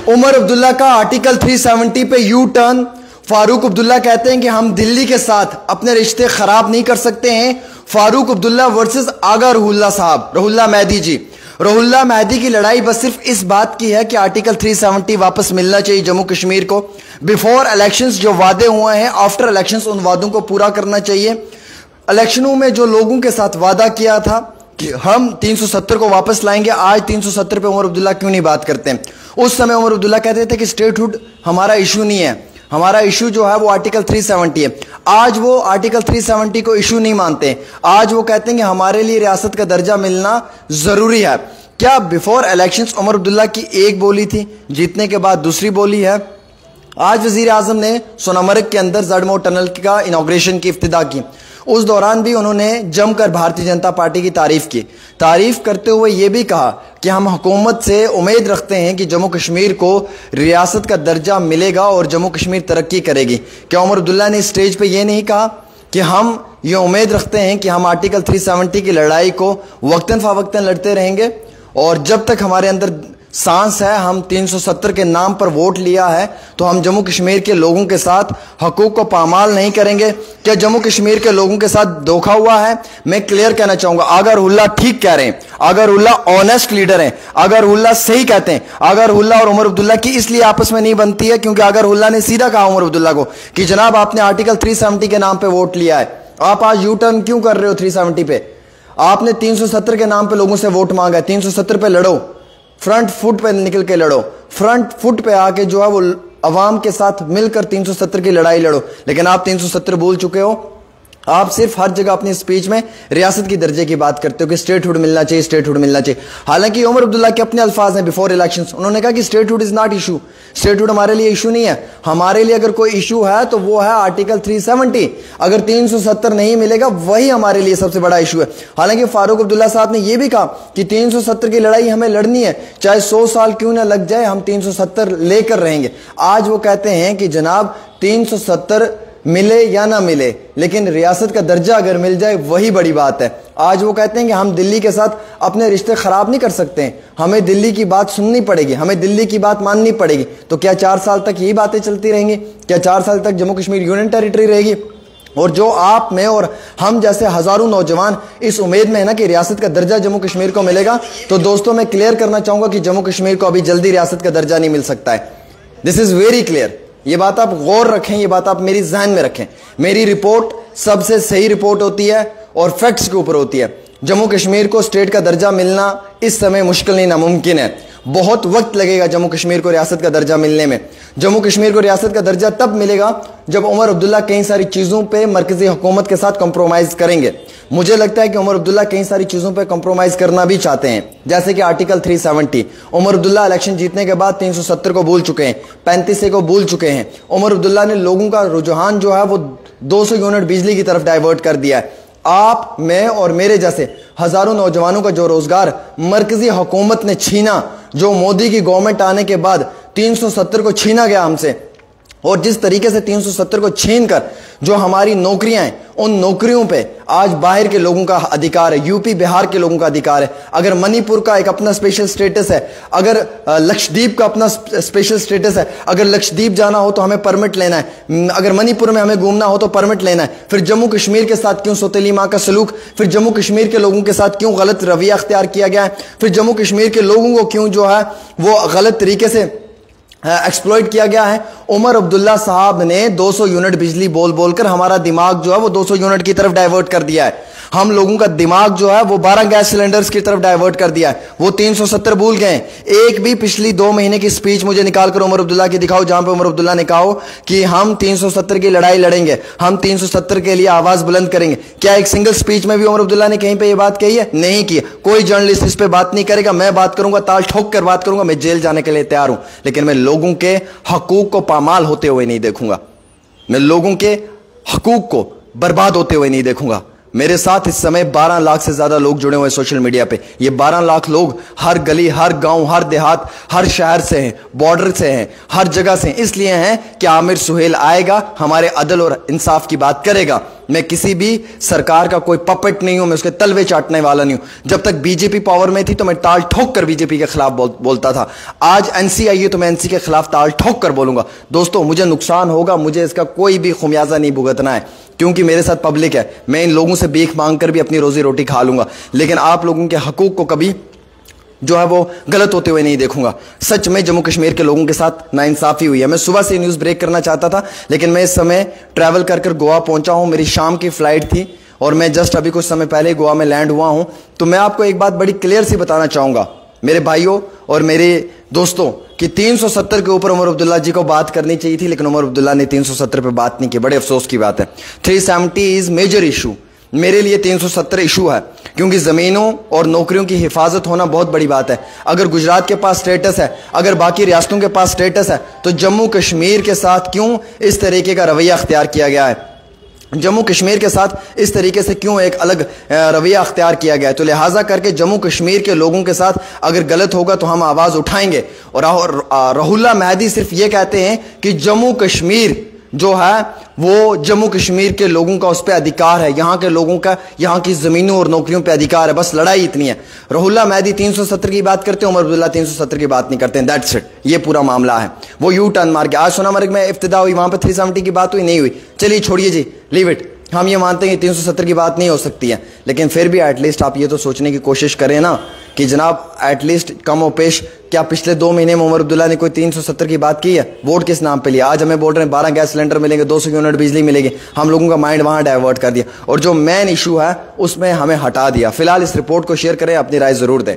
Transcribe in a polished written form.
उमर अब्दुल्ला का आर्टिकल 370 पे U turn. Farooq Abdullah कहते हैं कि हम दिल्ली के साथ अपने रिश्ते खराब नहीं कर सकते हैं। फारूक अब्दुल्ला वर्सेस आगा रुहुल्ला साहब, रुहुल्ला मेहदी जी। रुहुल्ला मेहदी की लड़ाई बस सिर्फ इस बात की है कि आर्टिकल 370 वापस मिलना चाहिए जम्मू कश्मीर को। बिफोर इलेक्शंस जो वादे हुए हैं, आफ्टर इलेक्शंस उन वादों को पूरा करना चाहिए। इलेक्शनों में जो लोगों के साथ वादा किया था कि हम 370 को वापस लाएंगे, आज 370 पे उमर अब्दुल्ला क्यों नहीं बात करते हैं? उस समय उमर अब्दुल्ला कहते थे कि स्टेटहुड हमारा इशू नहीं है, हमारा इशू जो है वो आर्टिकल 370 है। आज वो आर्टिकल 370 को इशू नहीं मानते। आज वो कहते हैं कि हमारे लिए रियासत का दर्जा मिलना जरूरी है। क्या बिफोर इलेक्शंस उमर अब्दुल्ला की एक बोली थी, जीतने के बाद दूसरी बोली है? आज वजीर आजम ने सोनामर्ग के अंदर जड़मो टनल का इनॉग्रेशन की इफ्तिदा की। उस दौरान भी उन्होंने जमकर भारतीय जनता पार्टी की तारीफ करते हुए यह भी कहा कि हम हुकूमत से उम्मीद रखते हैं कि जम्मू कश्मीर को रियासत का दर्जा मिलेगा और जम्मू कश्मीर तरक्की करेगी। क्या उमर अब्दुल्ला ने स्टेज पे यह नहीं कहा कि हम ये उम्मीद रखते हैं कि हम आर्टिकल 370 की लड़ाई को वक्तन फ़वक्तन लड़ते रहेंगे और जब तक हमारे अंदर सांस है, हम 370 के नाम पर वोट लिया है तो हम जम्मू कश्मीर के लोगों के साथ हकूक को पामाल नहीं करेंगे? क्या जम्मू कश्मीर के लोगों के साथ धोखा हुआ है? मैं क्लियर कहना चाहूंगा, आगा रुहुल्ला ठीक कह रहे हैं, आगा रुहुल्ला ऑनेस्ट लीडर हैं, आगा रुहुल्ला सही कहते हैं। आगा रुहुल्ला और उमर अब्दुल्ला की इसलिए आपस में नहीं बनती है क्योंकि आगा रुहुल्ला ने सीधा कहा उमर अब्दुल्ला को कि जनाब आपने आर्टिकल 370 के नाम पर वोट लिया है, आप आज यू टर्न क्यों कर रहे हो 370 पे? आपने 370 के नाम पे लोगों से वोट मांगा है, 370 पे लड़ो, फ्रंट फुट पे निकल के लड़ो, फ्रंट फुट पे आके जो है वो अवाम के साथ मिलकर 370 की लड़ाई लड़ो। लेकिन आप 370 भूल चुके हो। आप सिर्फ हर जगह अपनी स्पीच में रियासत की दर्जे की बात करते हो कि स्टेटहुड मिलना चाहिए, स्टेटहुड मिलना चाहिए। हालांकि उमर अब्दुल्ला के अपने अल्फाज हैं बिफोर इलेक्शंस, उन्होंने कहा कि statehood is not issue, statehood हमारे लिए इशू नहीं है। हमारे लिए अगर कोई इशू है तो वो है आर्टिकल 370। अगर 370 नहीं मिलेगा वही हमारे लिए सबसे बड़ा इशू है। हालांकि फारूक अब्दुल्ला साहब ने यह भी कहा कि 370 की लड़ाई हमें लड़नी है, चाहे 100 साल क्यों ना लग जाए, हम 370 लेकर रहेंगे। आज वो कहते हैं कि जनाब 370 मिले या ना मिले, लेकिन रियासत का दर्जा अगर मिल जाए वही बड़ी बात है। आज वो कहते हैं कि हम दिल्ली के साथ अपने रिश्ते खराब नहीं कर सकते हैं, हमें दिल्ली की बात सुननी पड़ेगी, हमें दिल्ली की बात माननी पड़ेगी। तो क्या 4 साल तक यही बातें चलती रहेंगी? क्या 4 साल तक जम्मू कश्मीर यूनियन टेरिटरी रहेगी? और जो आप में और हम जैसे हजारों नौजवान इस उम्मीद में है ना कि रियासत का दर्जा जम्मू कश्मीर को मिलेगा, तो दोस्तों मैं क्लियर करना चाहूंगा कि जम्मू कश्मीर को अभी जल्दी रियासत का दर्जा नहीं मिल सकता है। This is very clear. ये बात आप गौर रखें, ये बात आप मेरी जहन में रखें। मेरी रिपोर्ट सबसे सही रिपोर्ट होती है और फैक्ट्स के ऊपर होती है। जम्मू कश्मीर को स्टेट का दर्जा मिलना इस समय मुश्किल नहीं, नामुमकिन है। बहुत वक्त लगेगा जम्मू कश्मीर को रियासत का दर्जा मिलने में। जम्मू कश्मीर को रियासत का दर्जा तब मिलेगा जब उमर अब्दुल्ला कई सारी चीजों पे मरकजी हुकूमत के साथ कंप्रोमाइज करेंगे। मुझे लगता है कि उमर अब्दुल्ला कई सारी चीजों पे कंप्रोमाइज करना भी चाहते हैं, जैसे कि आर्टिकल 370। उमर अब्दुल्ला इलेक्शन जीतने के बाद 370 को भूल चुके हैं, 35 को भूल चुके हैं। उमर अब्दुल्ला ने लोगों का रुझान जो है वो 200 यूनिट बिजली की तरफ डाइवर्ट कर दिया है। आप, मैं और मेरे जैसे हजारों नौजवानों का जो रोजगार मरकजी हुकूमत ने छीना, जो मोदी की गवर्नमेंट आने के बाद 370 को छीना गया हमसे, और जिस तरीके से 370 को छीनकर जो हमारी नौकरियां हैं, उन नौकरियों पे आज बाहर के लोगों का अधिकार है, यूपी बिहार के लोगों का अधिकार है। अगर मणिपुर का एक अपना स्पेशल स्टेटस है, अगर लक्षद्वीप का अपना स्पेशल स्टेटस है, अगर लक्षद्वीप जाना हो तो हमें परमिट लेना है, अगर मणिपुर में हमें घूमना हो तो परमिट लेना है। फिर जम्मू कश्मीर के साथ क्यों सौतेली माँ का सलूक? फिर जम्मू कश्मीर के लोगों के साथ क्यों गलत रवैया अख्तियार किया गया है? फिर जम्मू कश्मीर के लोगों को क्यों जो है वो गलत तरीके से एक्सप्लॉइट किया गया है? उमर अब्दुल्ला साहब ने 200 यूनिट बिजली बोल बोलकर हमारा दिमाग जो है वो 200 यूनिट की तरफ डाइवर्ट कर दिया है। हम लोगों का दिमाग जो है वो 12 गैस सिलेंडर्स की तरफ डाइवर्ट कर दिया है। वो 370 भूल गए। एक भी पिछली 2 महीने की स्पीच मुझे निकालकर उमर अब्दुल्ला की दिखाओ जहां पे उमर अब्दुल्ला ने कहा कि हम 370 की लड़ाई लड़ेंगे, हम 370 के लिए आवाज बुलंद करेंगे। क्या एक सिंगल स्पीच में भी उमर अब्दुल्ला ने कहीं पे ये बात कही है? नहीं की। कोई जर्नलिस्ट इस पे बात नहीं करेगा। मैं बात करूंगा, ताल ठोक कर बात करूंगा। मैं जेल जाने के लिए तैयार हूं, लेकिन मैं लोगों के हकूक को पामाल होते हुए नहीं देखूंगा। मैं लोगों के हकूक को बर्बाद होते हुए नहीं देखूंगा। मेरे साथ इस समय 12 लाख से ज्यादा लोग जुड़े हुए हैं सोशल मीडिया पे। ये 12 लाख लोग हर गली, हर गांव, हर देहात, हर शहर से हैं, बॉर्डर से हैं, हर जगह से हैं। इसलिए हैं कि आमिर सुहेल आएगा, हमारे अदल और इंसाफ की बात करेगा। मैं किसी भी सरकार का कोई पपेट नहीं हूं, मैं उसके तलवे चाटने वाला नहीं हूं। जब तक बीजेपी पावर में थी तो मैं ताल ठोक कर बीजेपी के खिलाफ बोलता था। आज एनसी आई है तो मैं एनसी के खिलाफ ताल ठोक कर बोलूंगा। दोस्तों, मुझे नुकसान होगा, मुझे इसका कोई भी खुमियाजा नहीं भुगतना है, क्योंकि मेरे साथ पब्लिक है। मैं इन लोगों से भीख मांग कर भी अपनी रोजी रोटी खा लूंगा, लेकिन आप लोगों के हकूक को कभी जो है वो गलत होते हुए नहीं देखूंगा। सच में जम्मू कश्मीर के लोगों के साथ नाइंसाफी हुई है। मैं सुबह से न्यूज़ ब्रेक करना चाहता था, लेकिन मैं इस समय ट्रैवल कर गोवा पहुंचा हूं। मेरी शाम की फ्लाइट थी और मैं जस्ट अभी कुछ समय पहले गोवा में लैंड हुआ हूं। तो मैं आपको एक बात बड़ी क्लियर सी बताना चाहूंगा मेरे भाइयों और मेरे दोस्तों कि 370 के ऊपर उमर अब्दुल्ला जी को बात करनी चाहिए थी, लेकिन उमर अब्दुल्ला ने 370 पे बात नहीं की। बड़े अफसोस की बात है। 370 इज मेजर इशू। मेरे लिए 370 इशू है, क्योंकि जमीनों और नौकरियों की हिफाजत होना बहुत बड़ी बात है। अगर गुजरात के पास स्टेटस है, अगर बाकी रियासतों के पास स्टेटस है, तो जम्मू कश्मीर के साथ क्यों इस तरीके का रवैया अख्तियार किया गया है? जम्मू कश्मीर के साथ इस तरीके से क्यों एक अलग रवैया अख्तियार किया गया है? तो लिहाजा करके जम्मू कश्मीर के लोगों के साथ अगर गलत होगा तो हम आवाज उठाएंगे। और रहुल्ला महदी सिर्फ ये कहते हैं कि जम्मू कश्मीर जो है वो जम्मू कश्मीर के लोगों का उस पर अधिकार है, यहाँ के लोगों का यहाँ की जमीनों और नौकरियों पे अधिकार है। बस लड़ाई इतनी है। रहुल्ला महदी 370 की बात करते हैं, उमर अब्दुल्ला 370 की बात नहीं करते हैं। That's it. ये पूरा मामला है। वो यू टर्न मार के आज सोनामर्ग में इफ्तिदा हुई, वहां पर 370 की बात हुई नहीं हुई। चलिए छोड़िए जी, लीव इट। हम ये मानते हैं कि 370 की बात नहीं हो सकती है, लेकिन फिर भी एटलीस्ट आप ये तो सोचने की कोशिश करें ना कि जनाब एटलीस्ट कम और पेश क्या पिछले 2 महीने में उमर अब्दुल्ला ने कोई 370 की बात की है? वोट किस नाम पे लिया? आज हमें बोल रहे हैं 12 गैस सिलेंडर मिलेंगे, 200 यूनिट बिजली मिलेगी। हम लोगों का माइंड वहां डाइवर्ट कर दिया और जो मेन इशू है उसमें हमें हटा दिया। फिलहाल इस रिपोर्ट को शेयर करें, अपनी राय जरूर दें।